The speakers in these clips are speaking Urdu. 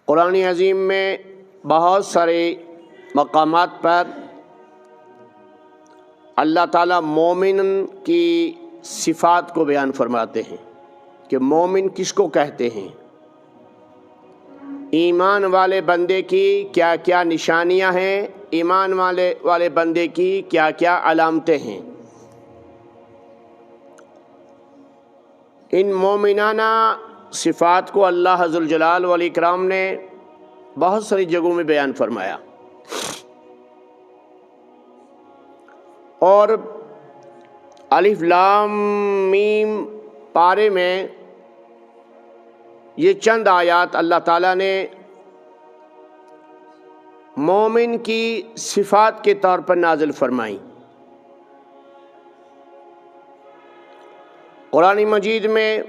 قرآن عظیم میں بہت سارے مقامات پر اللہ تعالیٰ مومن کی صفات کو بیان فرماتے ہیں کہ مومن کس کو کہتے ہیں، ایمان والے بندے کی کیا کیا نشانیاں ہیں، ایمان والے بندے کی کیا کیا علامتیں ہیں۔ ان مومنانہ صفات کو اللہ ذوالجلال والاکرام نے بہت ساری جگہوں میں بیان فرمایا، اور الف لام میم پارے میں یہ چند آیات اللہ تعالیٰ نے مومن کی صفات کے طور پر نازل فرمائیں۔ قرآن مجید میں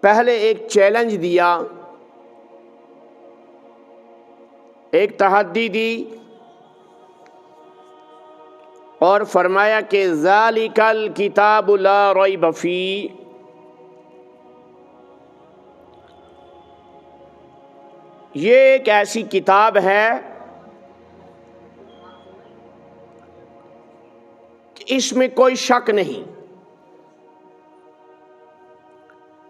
پہلے ایک چیلنج دیا، ایک تحدی دی، اور فرمایا کہ ذالک الکتاب لا ریب فیہ، یہ ایک ایسی کتاب ہے کہ اس میں کوئی شک نہیں،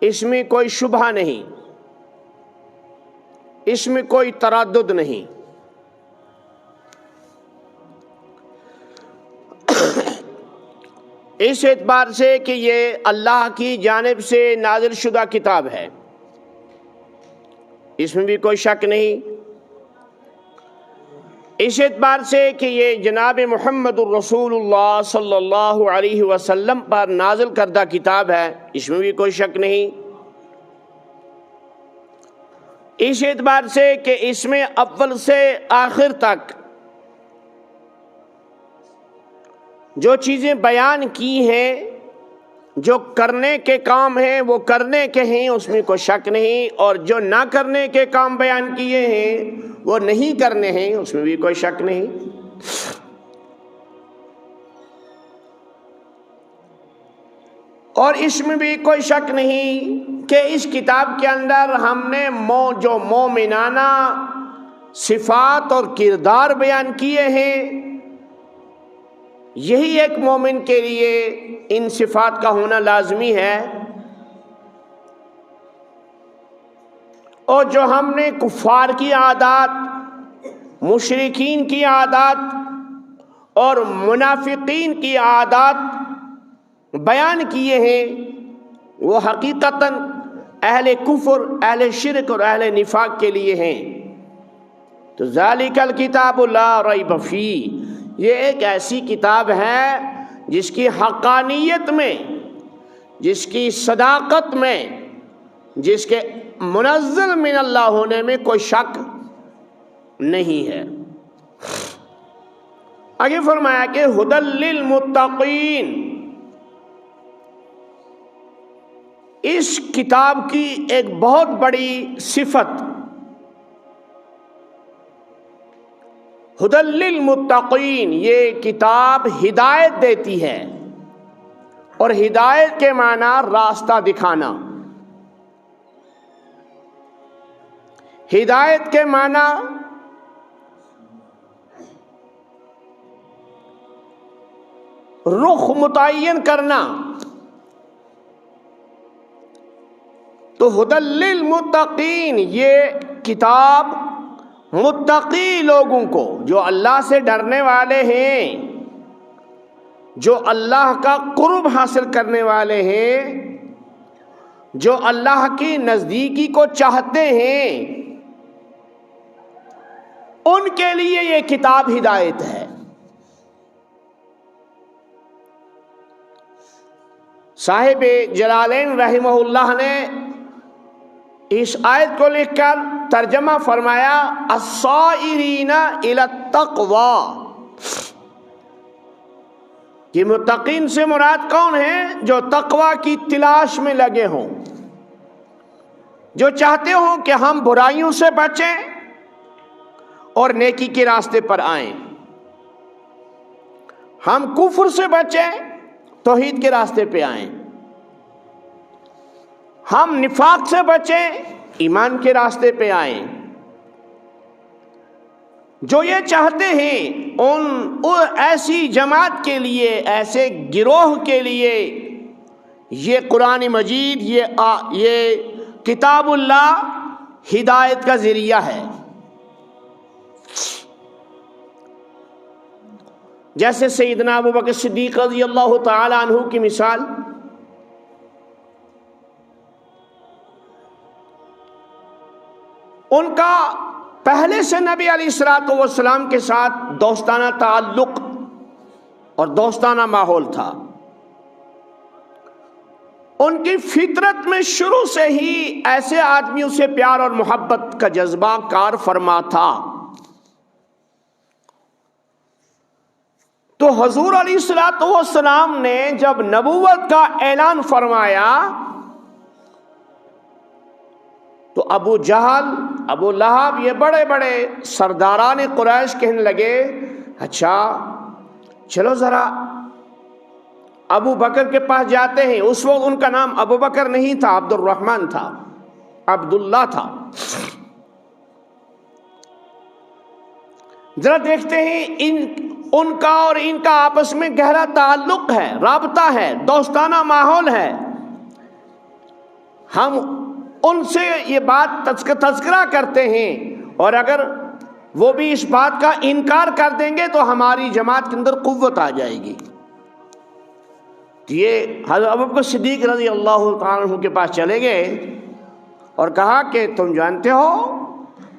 اس میں کوئی شبہ نہیں، اس میں کوئی تردد نہیں۔ اس اعتبار سے کہ یہ اللہ کی جانب سے نازل شدہ کتاب ہے، اس میں بھی کوئی شک نہیں۔ اس اعتبار سے کہ یہ جناب محمد الرسول اللہ صلی اللہ علیہ وسلم پر نازل کردہ کتاب ہے، اس میں بھی کوئی شک نہیں۔ اس اعتبار سے کہ اس میں اول سے آخر تک جو چیزیں بیان کی ہیں، جو کرنے کے کام ہیں وہ کرنے کے ہیں، اس میں کوئی شک نہیں، اور جو نہ کرنے کے کام بیان کیے ہیں وہ نہیں کرنے ہیں، اس میں بھی کوئی شک نہیں۔ اور اس میں بھی کوئی شک نہیں کہ اس کتاب کے اندر ہم نے جو مومنانہ صفات اور کردار بیان کیے ہیں، یہی ایک مومن کے لیے ان صفات کا ہونا لازمی ہے۔ اور جو ہم نے کفار کی عادات، مشرکین کی عادات اور منافقین کی عادات بیان کیے ہیں، وہ حقیقتاً اہل کفر، اہل شرک اور اہل نفاق کے لیے ہیں۔ تو ذالک الکتاب لا ریب فیہ، یہ ایک ایسی کتاب ہے جس کی حقانیت میں، جس کی صداقت میں، جس کے منزل من اللہ ہونے میں کوئی شک نہیں ہے۔ آگے فرمایا کہ ھدی للمتقین، اس کتاب کی ایک بہت بڑی صفت ھدی للمتقین، یہ کتاب ہدایت دیتی ہے، اور ہدایت کے معنی راستہ دکھانا، ہدایت کے معنی رخ متعین کرنا۔ تو ھدی للمتقین، یہ کتاب متقی لوگوں کو، جو اللہ سے ڈرنے والے ہیں، جو اللہ کا قرب حاصل کرنے والے ہیں، جو اللہ کی نزدیکی کو چاہتے ہیں، ان کے لیے یہ کتاب ہدایت ہے۔ صاحب جلالین رحمہ اللہ نے اس آیت کو لکھ کر ترجمہ فرمایا الصائرین الی التقوی، کہ متقین سے مراد کون ہیں؟ جو تقوی کی تلاش میں لگے ہوں، جو چاہتے ہوں کہ ہم برائیوں سے بچیں اور نیکی کے راستے پر آئیں، ہم کفر سے بچیں، توحید کے راستے پہ آئیں۔ ہم نفاق سے بچیں، ایمان کے راستے پہ آئیں۔ جو یہ چاہتے ہیں ان ایسی جماعت کے لیے، ایسے گروہ کے لیے یہ قرآن مجید، یہ کتاب اللہ ہدایت کا ذریعہ ہے۔ جیسے سیدنا ابوبکر صدیق رضی اللہ تعالی عنہ کی مثال، ان کا پہلے سے نبی علیہ الصلوۃ والسلام کے ساتھ دوستانہ تعلق اور دوستانہ ماحول تھا۔ ان کی فطرت میں شروع سے ہی ایسے آدمیوں سے پیار اور محبت کا جذبہ کار فرما تھا۔ تو حضور علیہ الصلوۃ والسلام نے جب نبوت کا اعلان فرمایا تو ابو جہل، ابو لہب، یہ بڑے بڑے سرداران قریش کہنے لگے اچھا چلو ذرا ابو بکر کے پاس جاتے ہیں۔ اس وقت ان کا نام ابو بکر نہیں تھا، عبد الرحمن تھا، عبداللہ تھا۔ ذرا دیکھتے ہیں ان کا اور ان کا آپس میں گہرا تعلق ہے، رابطہ ہے، دوستانہ ماحول ہے، ہم ان سے یہ بات تذکرہ کرتے ہیں، اور اگر وہ بھی اس بات کا انکار کر دیں گے تو ہماری جماعت کے اندر قوت آ جائے گی۔ یہ حضرت ابوبکر صدیق رضی اللہ تعالیٰ عنہ کے پاس چلے گئے اور کہا کہ تم جانتے ہو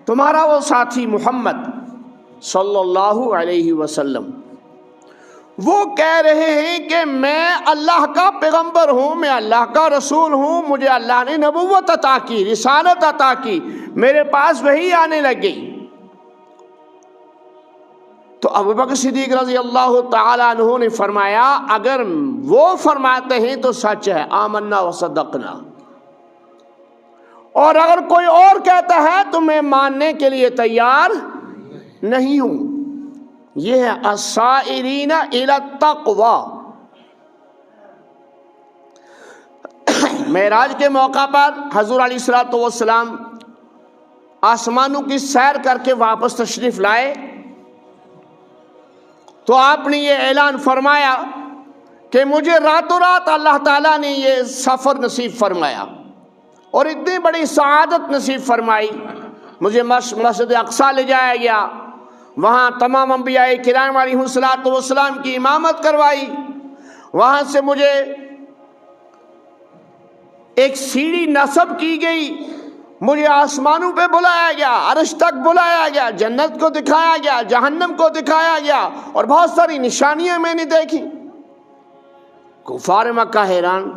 تمہارا وہ ساتھی محمد صلی اللہ علیہ وسلم وہ کہہ رہے ہیں کہ میں اللہ کا پیغمبر ہوں، میں اللہ کا رسول ہوں، مجھے اللہ نے نبوت عطا کی، رسالت عطا کی، میرے پاس وحی آنے لگ گئی۔ تو ابوبکر صدیق رضی اللہ تعالی عنہ نے فرمایا اگر وہ فرماتے ہیں تو سچ ہے، آمنا وصدقنا، اور اگر کوئی اور کہتا ہے تو میں ماننے کے لیے تیار نہیں ہوں۔ یہ ہے السائرین الی التقوی۔ معراج کے موقع پر حضور علیہ الصلوۃ والسلام آسمانوں کی سیر کر کے واپس تشریف لائے تو آپ نے یہ اعلان فرمایا کہ مجھے راتوں رات اللہ تعالیٰ نے یہ سفر نصیب فرمایا اور اتنی بڑی سعادت نصیب فرمائی۔ مجھے مسجد اقصیٰ لے جایا گیا، وہاں تمام انبیاء کرام علیہ الصلوۃ والسلام کی امامت کروائی، وہاں سے مجھے ایک سیڑھی نصب کی گئی، مجھے آسمانوں پہ بلایا گیا، عرش تک بلایا گیا، جنت کو دکھایا گیا، جہنم کو دکھایا گیا، اور بہت ساری نشانیاں میں نے دیکھی۔ کفار مکہ حیران،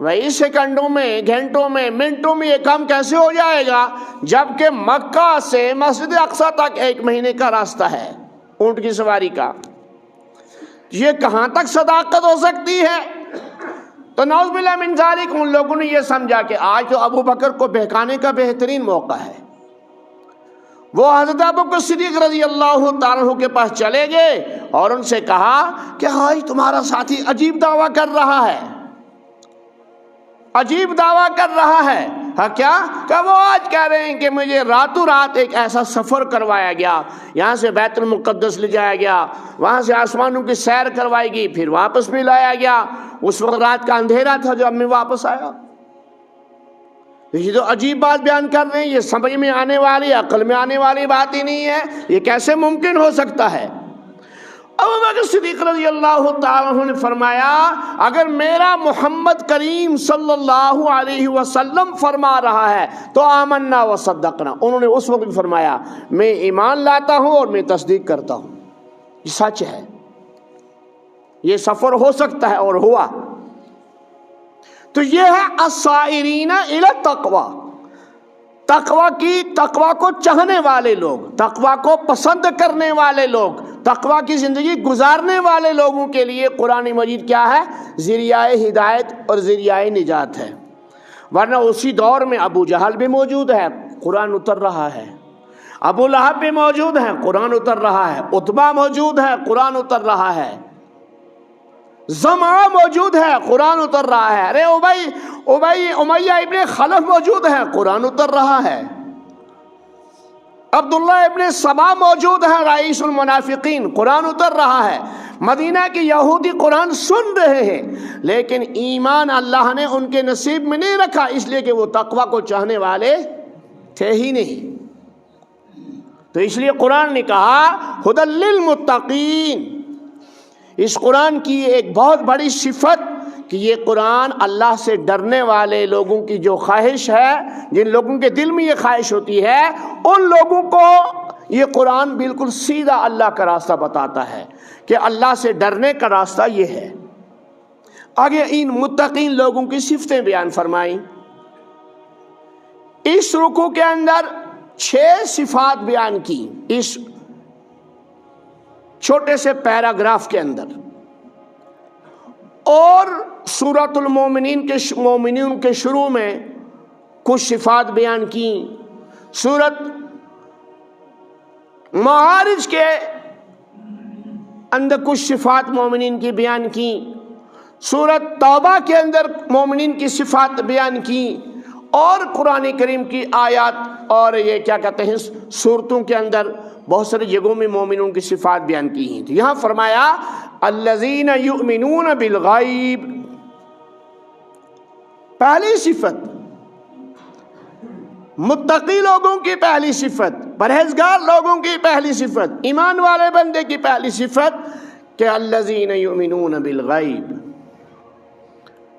وہی سیکنڈوں میں، گھنٹوں میں، منٹوں میں یہ کام کیسے ہو جائے گا جبکہ مکہ سے مسجد اقصیٰ تک 1 مہینے کا راستہ ہے اونٹ کی سواری کا، یہ کہاں تک صداقت ہو سکتی ہے؟ تو نعوذ باللہ من ذالک ان لوگوں نے یہ سمجھا کہ آج تو ابو بکر کو بہکانے کا بہترین موقع ہے۔ وہ حضرت ابوبکر صدیق رضی اللہ تعالیٰ عنہ کے پاس چلے گئے اور ان سے کہا کہ آج تمہارا ساتھی عجیب دعویٰ کر رہا ہے، عجیب دعویٰ کر رہا ہے۔ ہاں کیا کہ وہ آج کہہ رہے ہیں کہ مجھے راتوں رات ایک ایسا سفر کروایا گیا، یہاں سے بیت المقدس لے جایا گیا، وہاں سے آسمانوں کی سیر کروائی گئی، پھر واپس بھی لایا گیا، اس وقت رات کا اندھیرا تھا جب میں واپس آیا۔ یہ تو عجیب بات بیان کر رہے ہیں، یہ سمجھ میں آنے والی، عقل میں آنے والی بات ہی نہیں ہے، یہ کیسے ممکن ہو سکتا ہے؟ ابوبکر صدیق رضی اللہ تعالیٰ عنہ نے فرمایا اگر میرا محمد کریم صلی اللہ علیہ وسلم فرما رہا ہے تو آمنا وصدقنا۔ انہوں نے اس وقت فرمایا میں ایمان لاتا ہوں اور میں تصدیق کرتا ہوں، یہ سچ ہے، یہ سفر ہو سکتا ہے، اور ہوا۔ تو یہ ہے السائرین الی التقوی، تقوی کو چاہنے والے لوگ، تقوی کو پسند کرنے والے لوگ، تقوی کی زندگی گزارنے والے لوگوں کے لیے قرآن مجید کیا ہے؟ ذریعہ ہدایت اور ذریعہ نجات ہے۔ ورنہ اسی دور میں ابو جہل بھی موجود ہے، قرآن اتر رہا ہے، ابو لہب بھی موجود ہے، قرآن اتر رہا ہے، عتبہ موجود ہے، قرآن اتر رہا ہے، زمعہ موجود ہے، قرآن اتر رہا ہے. ارے امیہ ابن خلف موجود ہے، قرآن اتر رہا ہے. عبداللہ ابن سبا موجود ہے، رئیس المنافقین، قرآن اتر رہا ہے. مدینہ کے یہودی قرآن سن رہے ہیں، لیکن ایمان اللہ نے ان کے نصیب میں نہیں رکھا، اس لیے کہ وہ تقوی کو چاہنے والے تھے ہی نہیں. تو اس لیے قرآن نے کہا ھدی للمتقین. اس قرآن کی ایک بہت بڑی صفت کہ یہ قرآن اللہ سے ڈرنے والے لوگوں کی جو خواہش ہے، جن لوگوں کے دل میں یہ خواہش ہوتی ہے، ان لوگوں کو یہ قرآن بالکل سیدھا اللہ کا راستہ بتاتا ہے کہ اللہ سے ڈرنے کا راستہ یہ ہے. آگے ان متقین لوگوں کی صفتیں بیان فرمائیں. اس رکوع کے اندر 6 صفات بیان کی اس چھوٹے سے پیراگراف کے اندر، اور سورۃ المومنین کے شروع میں کچھ صفات بیان کی. سورۃ معارج کے اندر کچھ صفات مومنین کی بیان کی. سورۃ توبہ کے اندر مومنین کی صفات بیان کی، اور قرآن کریم کی آیات اور یہ کیا کہتے ہیں سورتوں کے اندر بہت ساری جگہوں میں مومنوں کی صفات بیان کی ہیں. تو یہاں فرمایا الذین یؤمنون بالغیب. پہلی صفت متقی لوگوں کی پہلی صفت، پرہیزگار لوگوں کی پہلی صفت، ایمان والے بندے کی پہلی صفت کہ الذین یؤمنون بالغیب.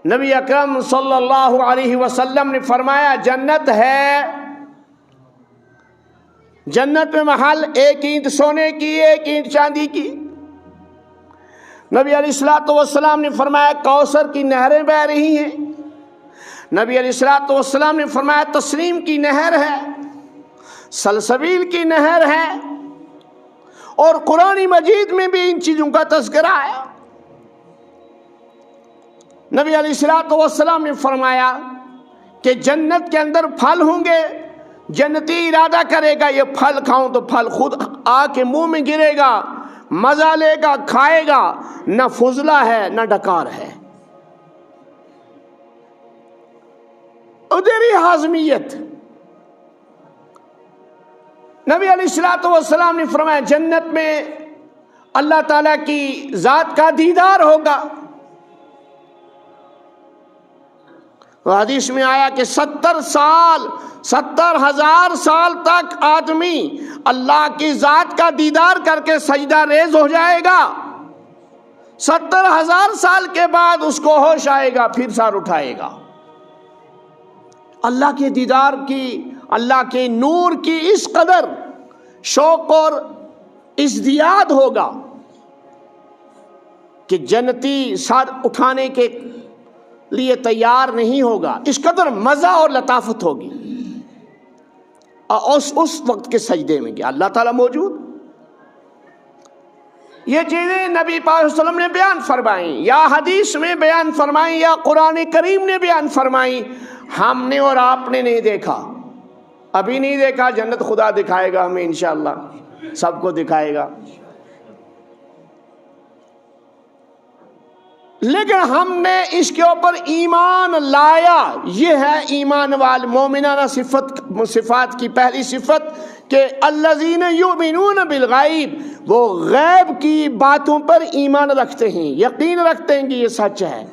نبی اکرم صلی اللہ علیہ وسلم نے فرمایا جنت ہے، جنت میں محل 1 اینٹ سونے کی، 1 اینٹ چاندی کی. نبی علیہ الصلوۃ والسلام نے فرمایا کوثر کی نہریں بہہ رہی ہیں. نبی علیہ الصلوۃ والسلام نے فرمایا تسنیم کی نہر ہے، سلسبیل کی نہر ہے، اور قرآن مجید میں بھی ان چیزوں کا تذکرہ ہے. نبی علیہ الصلوۃ والسلام نے فرمایا کہ جنت کے اندر پھل ہوں گے، جنتی ارادہ کرے گا یہ پھل کھاؤں تو پھل خود آ کے منہ میں گرے گا، مزہ لے گا، کھائے گا. نہ فضلہ ہے نہ ڈکار ہے، ادھری ہاضمیت. نبی علیہ الصلوۃ والسلام نے فرمایا جنت میں اللہ تعالیٰ کی ذات کا دیدار ہوگا. حدیث میں آیا کہ 70,000 سال تک آدمی اللہ کی ذات کا دیدار کر کے سجدہ ریز ہو جائے گا. 70,000 سال کے بعد اس کو ہوش آئے گا، پھر سر اٹھائے گا. اللہ کے دیدار کی، اللہ کے نور کی اس قدر شوق اور ازدیاد ہوگا کہ جنتی سر اٹھانے کے لیے تیار نہیں ہوگا. اس قدر مزہ اور لطافت ہوگی اس وقت کے سجدے میں کہ اللہ تعالیٰ موجود. یہ چیزیں نبی پاک صلی اللہ علیہ وسلم نے بیان فرمائیں، یا حدیث میں بیان فرمائیں، یا قرآن کریم نے بیان فرمائیں. ہم نے اور آپ نے نہیں دیکھا، ابھی نہیں دیکھا. جنت خدا دکھائے گا ہمیں انشاءاللہ، سب کو دکھائے گا. لیکن ہم نے اس کے اوپر ایمان لایا. یہ ہے ایمان والے مومنانہ صفات کی پہلی صفت کہ الذین یؤمنون بالغیب. وہ غیب کی باتوں پر ایمان رکھتے ہیں، یقین رکھتے ہیں کہ یہ سچ ہے.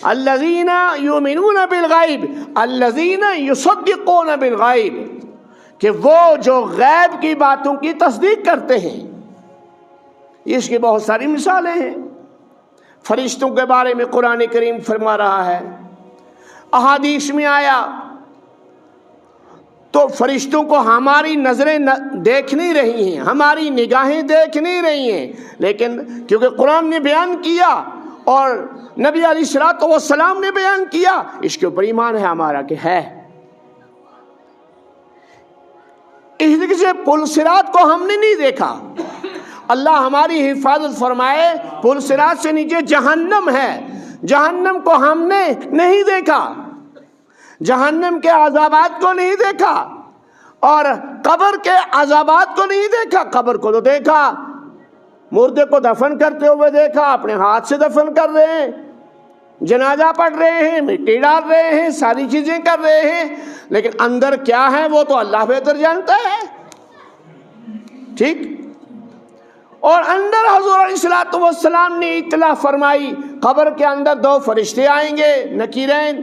الذین یؤمنون بالغیب الذین یصدقون بالغیب، کہ وہ جو غیب کی باتوں کی تصدیق کرتے ہیں. اس کی بہت ساری مثالیں ہیں. فرشتوں کے بارے میں قرآن کریم فرما رہا ہے، احادیث میں آیا. تو فرشتوں کو ہماری نظریں دیکھ نہیں رہی ہیں، ہماری نگاہیں دیکھ نہیں رہی ہیں، لیکن کیونکہ قرآن نے بیان کیا اور نبی علیہ الصلوۃ والسلام نے بیان کیا، اس کے اوپر ایمان ہے ہمارا کہ ہے. اس طریقے سے پل صراط کو ہم نے نہیں دیکھا. اللہ ہماری حفاظت فرمائے. پل صراط سے نیچے جہنم ہے، جہنم کو ہم نے نہیں دیکھا، جہنم کے عذابات کو نہیں دیکھا، اور قبر کے عذابات کو نہیں دیکھا. قبر کو تو دیکھا، مردے کو دفن کرتے ہوئے دیکھا، اپنے ہاتھ سے دفن کر رہے ہیں، جنازہ پڑھ رہے ہیں، مٹی ڈال رہے ہیں، ساری چیزیں کر رہے ہیں، لیکن اندر کیا ہے وہ تو اللہ بہتر جانتا ہے. ٹھیک. اور اندر حضور علیہ السلام نے اطلاع فرمائی قبر کے اندر 2 فرشتے آئیں گے نکیرین،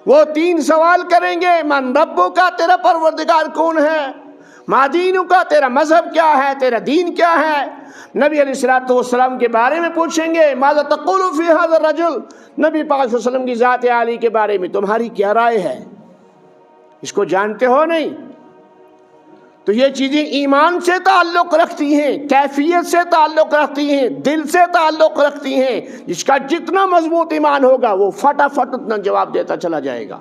وہ 3 سوال کریں گے، من ربک کا، تیرا پروردگار کون ہے، ما دینک کا، تیرا مذہب کیا ہے، تیرا دین کیا ہے. نبی علیہ السلام کے بارے میں پوچھیں گے، ماذا تقول فی ھذا الرجل، نبی پاک صلی اللہ علیہ وسلم کی ذات عالی کے بارے میں تمہاری کیا رائے ہے، اس کو جانتے ہو نہیں. تو یہ چیزیں ایمان سے تعلق رکھتی ہیں، کیفیت سے تعلق رکھتی ہیں، دل سے تعلق رکھتی ہیں. جس کا جتنا مضبوط ایمان ہوگا وہ فٹافٹ اتنا جواب دیتا چلا جائے گا.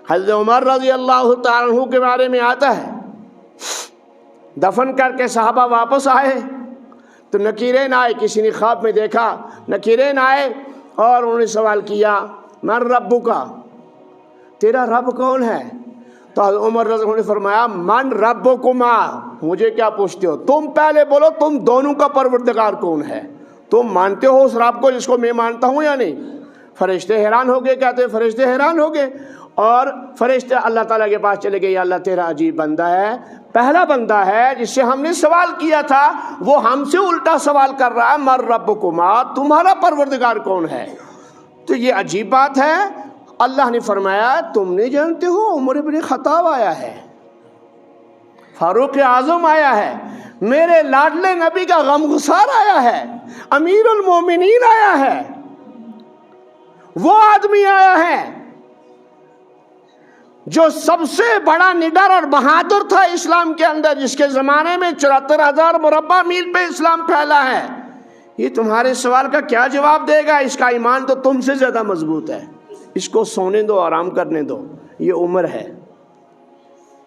حضرت عمر رضی اللہ تعالیٰ عنہ کے بارے میں آتا ہے، دفن کر کے صحابہ واپس آئے تو نکیرین آئے، کسی نے خواب میں دیکھا، نکیرین آئے اور انہوں نے سوال کیا، من ربک کا، تیرا رب کون ہے. تو حضرت عمر رضی اللہ عنہ نے فرمایا، من ربکما، مجھے کیا پوچھتے ہو، تم پہلے بولو تم دونوں کا پروردگار کون ہے، تم مانتے ہو اس رب کو جس کو میں مانتا ہوں یا نہیں. فرشتے حیران ہو گئے، کہتے ہیں فرشتے حیران ہو گئے، اور فرشتے اللہ تعالیٰ کے پاس چلے گئے، یا اللہ تیرا عجیب بندہ ہے، پہلا بندہ ہے جس سے ہم نے سوال کیا تھا وہ ہم سے الٹا سوال کر رہا ہے، من ربکما، تمہارا پروردگار کون ہے. تو یہ عجیب بات ہے. اللہ نے فرمایا تم نہیں جانتے ہو، عمر بن خطاب آیا ہے، فاروق اعظم آیا ہے، میرے لاڈلے نبی کا غمگسار آیا ہے، امیر المومنین آیا ہے، وہ آدمی آیا ہے جو سب سے بڑا نڈر اور بہادر تھا اسلام کے اندر، جس کے زمانے میں 74,000 مربع میل پہ اسلام پھیلا ہے. یہ تمہارے سوال کا کیا جواب دے گا، اس کا ایمان تو تم سے زیادہ مضبوط ہے، اس کو سونے دو، آرام کرنے دو. یہ عمر ہے.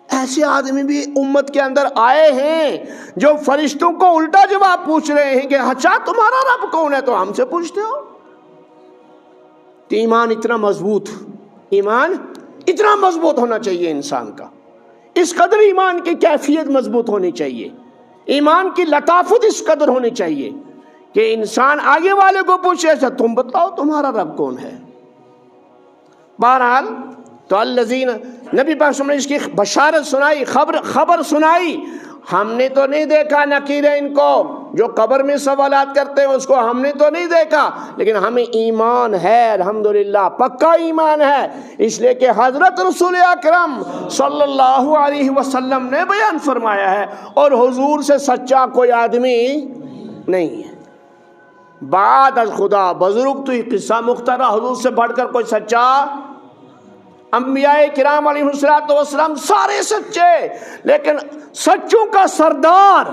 ایسے آدمی بھی امت کے اندر آئے ہیں جو فرشتوں کو الٹا جواب پوچھ رہے ہیں کہ اچھا تمہارا رب کون ہے تو ہم سے پوچھتے ہو. تو ایمان اتنا مضبوط، ایمان اتنا مضبوط ہونا چاہیے انسان کا، اس قدر ایمان کی کیفیت مضبوط ہونی چاہیے، ایمان کی لطافت اس قدر ہونی چاہیے کہ انسان آگے والے کو پوچھے اچھا تم بتاؤ تمہارا رب کون ہے. بہرحال تو الذین، نبی پاک صلی اللہ علیہ وسلم نے اس کی بشارت سنائی، خبر سنائی. ہم نے تو نہیں دیکھا نکیرین کو جو قبر میں سوالات کرتے ہیں، اس کو ہم نے تو نہیں دیکھا، لیکن ہمیں ایمان ہے، الحمدللہ پکا ایمان ہے، اس لیے کہ حضرت رسول اکرم صلی اللہ علیہ وسلم نے بیان فرمایا ہے، اور حضور سے سچا کوئی آدمی نہیں ہے بعد از خدا. بزرگ تو یہ قصہ مخترع، حضور سے بڑھ کر کوئی سچا، انبیاء کرام علیہ السلام سارے سچے، لیکن سچوں کا سردار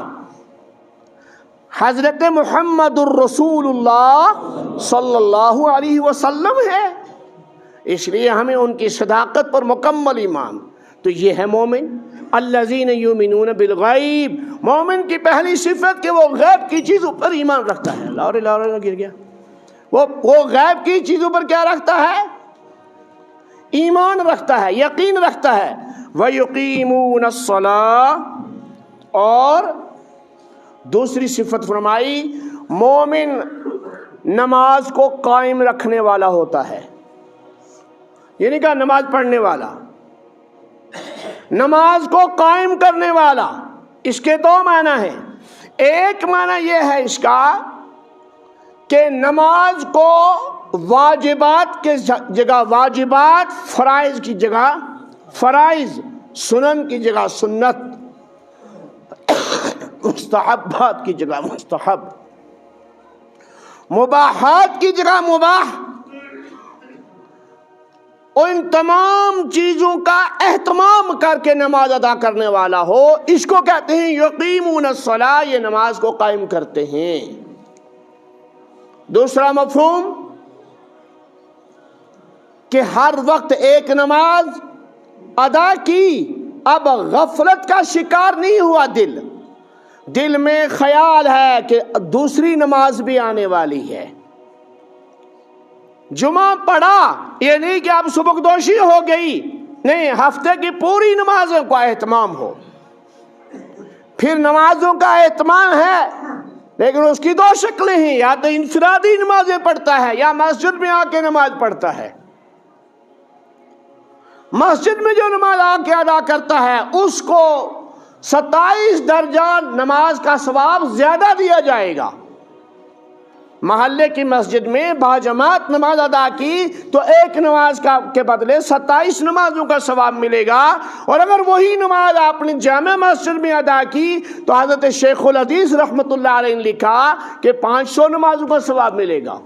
حضرت محمد الرسول اللہ صلی اللہ علیہ وسلم ہے. اس لیے ہمیں ان کی صداقت پر مکمل ایمان. تو یہ ہے مومن، الذین یؤمنون بالغیب. مومن کی پہلی صفت کہ وہ غیب کی چیزوں پر ایمان رکھتا ہے. لاہور گر گیا. وہ غیب کی چیزوں پر کیا رکھتا ہے؟ ایمان رکھتا ہے، یقین رکھتا ہے. وَيُقِيمُونَ الصَّلَاةَ، اور دوسری صفت فرمائی مومن نماز کو قائم رکھنے والا ہوتا ہے. یہ نہیں کہا نماز پڑھنے والا، نماز کو قائم کرنے والا. اس کے 2 معنی ہیں. ایک معنی یہ ہے اس کا کہ نماز کو واجبات کے جگہ واجبات، فرائض کی جگہ فرائض، سنن کی جگہ سنت، مستحبات کی جگہ مستحب، مباحات کی جگہ مباح، ان تمام چیزوں کا اہتمام کر کے نماز ادا کرنے والا ہو. اس کو کہتے ہیں یقیمون الصلاۃ، یہ نماز کو قائم کرتے ہیں. دوسرا مفہوم کہ ہر وقت ایک نماز ادا کی، اب غفلت کا شکار نہیں ہوا. دل میں خیال ہے کہ دوسری نماز بھی آنے والی ہے، جمعہ پڑھا، یہ نہیں کہ اب سبکدوشی ہو گئی، نہیں، ہفتے کی پوری نمازوں کا اہتمام ہو. پھر نمازوں کا اہتمام ہے لیکن اس کی دو شکلیں ہیں، یا تو انفرادی نمازیں پڑھتا ہے یا مسجد میں آ کے نماز پڑھتا ہے۔ مسجد میں جو نماز آ کے ادا کرتا ہے اس کو 27 درجہ نماز کا ثواب زیادہ دیا جائے گا۔ محلے کی مسجد میں باجماعت نماز ادا کی تو ایک نماز کے بدلے 27 نمازوں کا ثواب ملے گا، اور اگر وہی نماز آپ نے جامع مسجد میں ادا کی تو حضرت شیخ الحدیث رحمۃ اللہ علیہ نے لکھا کہ 500 نمازوں کا ثواب ملے گا۔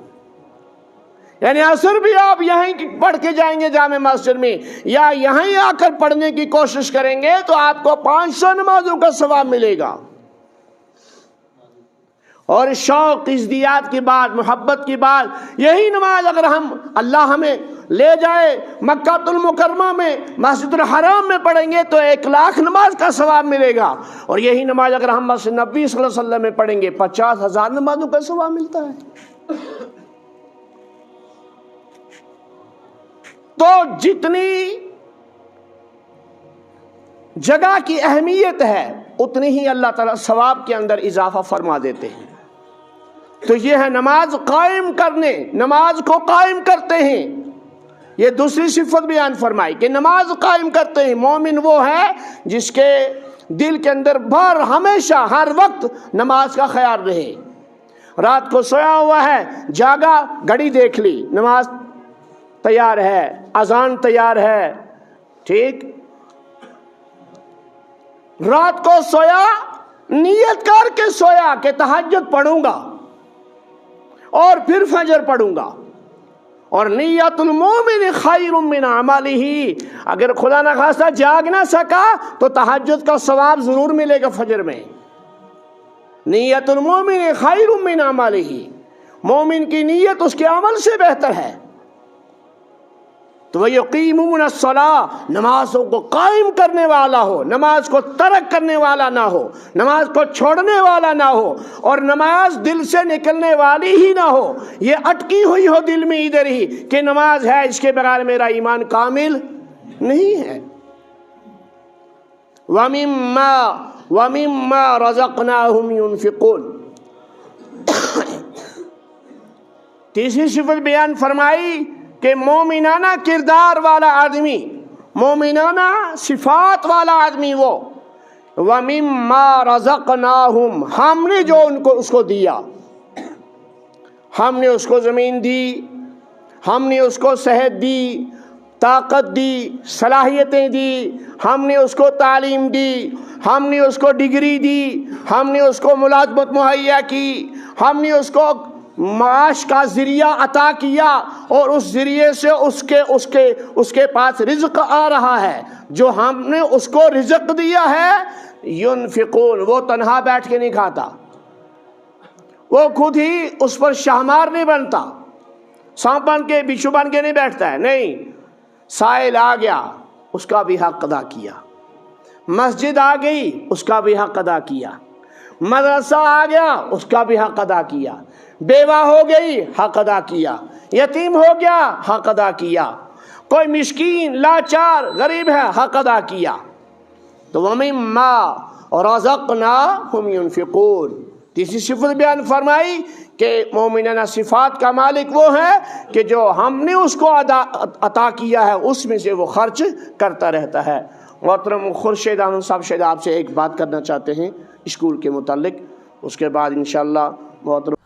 یعنی عصر بھی آپ یہیں پڑھ کے جائیں گے جامع مسجد میں، یا یہیں آ کر پڑھنے کی کوشش کریں گے تو آپ کو 500 نمازوں کا ثواب ملے گا۔ اور شوق، ازدیاد کی بات، محبت کی بات، یہی نماز اگر اللہ ہمیں لے جائے مکہ المکرمہ میں مسجد الحرام میں پڑھیں گے تو 1,00,000 نماز کا ثواب ملے گا، اور یہی نماز اگر ہم مسجد نبی صلی اللہ علیہ وسلم میں پڑھیں گے 50,000 نمازوں کا ثواب ملتا ہے۔ تو جتنی جگہ کی اہمیت ہے اتنی ہی اللہ تعالیٰ ثواب کے اندر اضافہ فرما دیتے ہیں۔ تو یہ ہے نماز قائم کرنے، نماز کو قائم کرتے ہیں۔ یہ دوسری صفت بیان فرمائی کہ نماز قائم کرتے ہیں۔ مومن وہ ہے جس کے دل کے اندر ہمیشہ ہر وقت نماز کا خیال رہے۔ رات کو سویا ہوا ہے، جاگا، گھڑی دیکھ لی، نماز تیار ہے، اذان تیار ہے، ٹھیک۔ رات کو سویا، نیت کر کے سویا کہ تہجد پڑھوں گا اور پھر فجر پڑھوں گا، اور نیت المومن خیر من عملہ، اگر خدا نہ خواستہ جاگ نہ سکا تو تہجد کا ثواب ضرور ملے گا فجر میں۔ نیت المومن خیر من عملہ، مومن کی نیت اس کے عمل سے بہتر ہے۔ تو وَيُقِيمُونَ الصَّلَاةَ، نمازوں کو قائم کرنے والا ہو، نماز کو ترک کرنے والا نہ ہو، نماز کو چھوڑنے والا نہ ہو، اور نماز دل سے نکلنے والی ہی نہ ہو، یہ اٹکی ہوئی ہو دل میں ادھر ہی کہ نماز ہے، اس کے بغیر میرا ایمان کامل نہیں ہے۔ وَمِمَّا رَزَقْنَاهُمْ يُنْفِقُونَ، تیسری صفت بیان فرمائی کہ مومنانہ کردار والا آدمی، مومنانہ صفات والا آدمی وہ وَمِمَّا رَزَقْنَاهُمْ، ہم نے جو اس کو دیا، ہم نے اس کو زمین دی، ہم نے اس کو صحت دی، طاقت دی، صلاحیتیں دی، ہم نے اس کو تعلیم دی، ہم نے اس کو ڈگری دی، ہم نے اس کو ملازمت مہیا کی، ہم نے اس کو معاش کا ذریعہ عطا کیا، اور اس ذریعے سے اس کے پاس رزق آ رہا ہے، جو ہم نے اس کو رزق دیا ہے۔ ينفقون، وہ تنہا بیٹھ کے نہیں کھاتا، وہ خود ہی اس پر شاہمار نہیں بنتا، سانپ بن کے بچھو بن کے نہیں بیٹھتا ہے، نہیں، سائل آ گیا اس کا بھی حق ادا کیا، مسجد آ گئی اس کا بھی حق ادا کیا، مدرسہ آ گیا اس کا بھی حق ادا کیا، بیوہ ہو گئی حق ادا کیا، یتیم ہو گیا حق ادا کیا، کوئی مسکین لاچار غریب ہے حق ادا کیا۔ تو وَمِمَّا رَزَقْنَاهُمْ يُنْفِقُونَ، تیسری صفت بیان فرمائی کہ مومنانہ صفات کا مالک وہ ہے کہ جو ہم نے اس کو عطا کیا ہے اس میں سے وہ خرچ کرتا رہتا ہے۔ محترم خورشید احمد صاحب آپ سے ایک بات کرنا چاہتے ہیں اسکول کے متعلق، اس کے بعد انشاءاللہ محترم